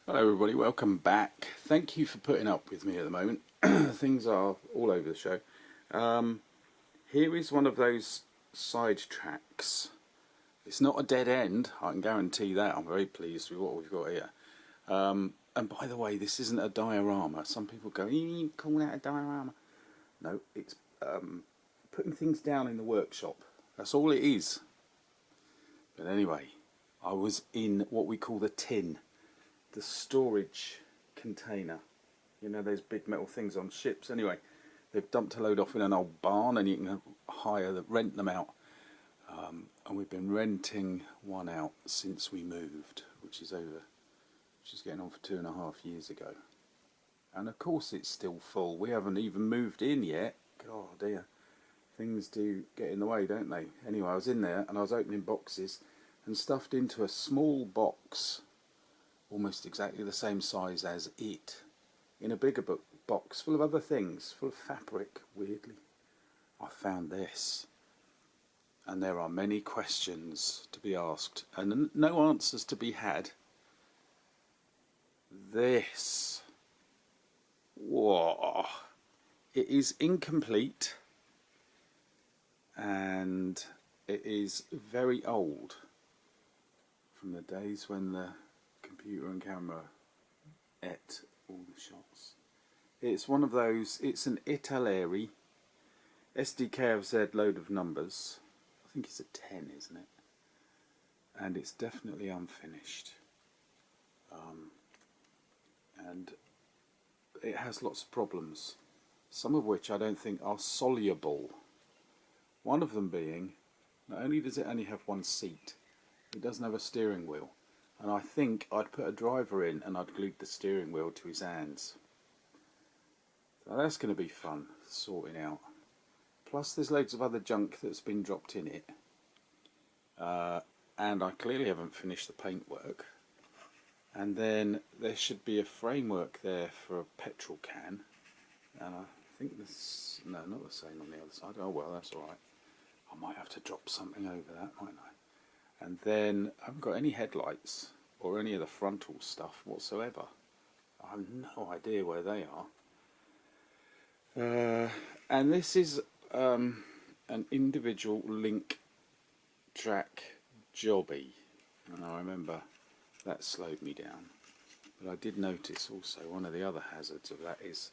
Hello everybody, welcome back. Thank you for putting up with me at the moment. Things are all over the show. Here is one of those side tracks. It's not a dead end, I can guarantee that. I'm very pleased with what we've got here. And by the way, this isn't a diorama. Some people go, you call that a diorama? No, it's putting things down in the workshop. That's all it is. But anyway, I was in what we call the tin. The storage container, you know, those big metal things on ships. Anyway, they've dumped a load off in an old barn, and you can rent them out. And we've been renting one out since we moved, which is getting on for 2.5 years ago. And of course, it's still full. We haven't even moved in yet. God dear, things do get in the way, don't they? Anyway, I was in there and I was opening boxes and stuffed into a small box, almost exactly the same size as it, in a bigger box full of other things, full of fabric, weirdly. I found this, and there are many questions to be asked and no answers to be had. This, whoa, it is incomplete and it is very old, from the days when the computer and camera ate all the shots. It's one of those, it's an Italeri Sd.Kfz load of numbers. I think it's a 10, isn't it? And it's definitely unfinished. And it has lots of problems, some of which I don't think are soluble. One of them being, not only does it only have one seat, it doesn't have a steering wheel. And I think I'd put a driver in and I'd glued the steering wheel to his hands. So that's going to be fun, sorting out. Plus there's loads of other junk that's been dropped in it. And I clearly haven't finished the paintwork. And then there should be a framework there for a petrol can. And I think this, no, not the same on the other side. Oh well, that's alright. I might have to drop something over that, mightn't I? And then I haven't got any headlights or any of the frontal stuff whatsoever. I have no idea where they are. And this is an individual link track jobby. And I remember that slowed me down. But I did notice also one of the other hazards of that is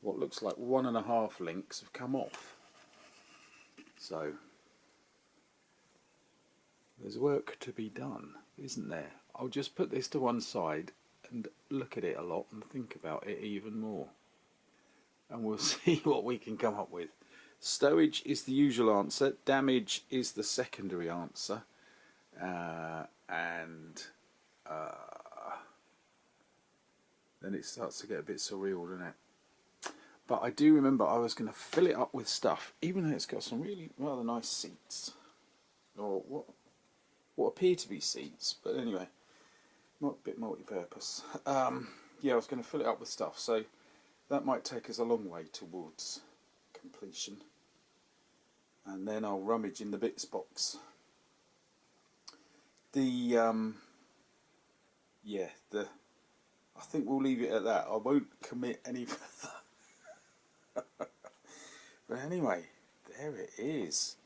what looks like 1.5 links have come off. So there's work to be done, isn't there? I'll just put this to one side and look at it a lot and think about it even more. And we'll see what we can come up with. Stowage is the usual answer. Damage is the secondary answer. Then it starts to get a bit surreal, doesn't it? But I do remember I was going to fill it up with stuff, even though it's got some really rather nice seats. Or what appear to be seats, but anyway, a bit multi-purpose. Yeah, I was going to fill it up with stuff, so that might take us a long way towards completion. And then I'll rummage in the bits box. I think we'll leave it at that. I won't commit any further. But anyway, there it is.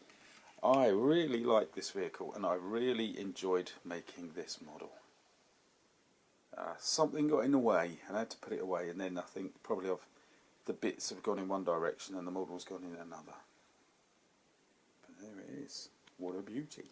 I really like this vehicle and I really enjoyed making this model. Something got in the way and I had to put it away, and then I think probably the bits have gone in one direction and the model's gone in another. But there it is. What a beauty.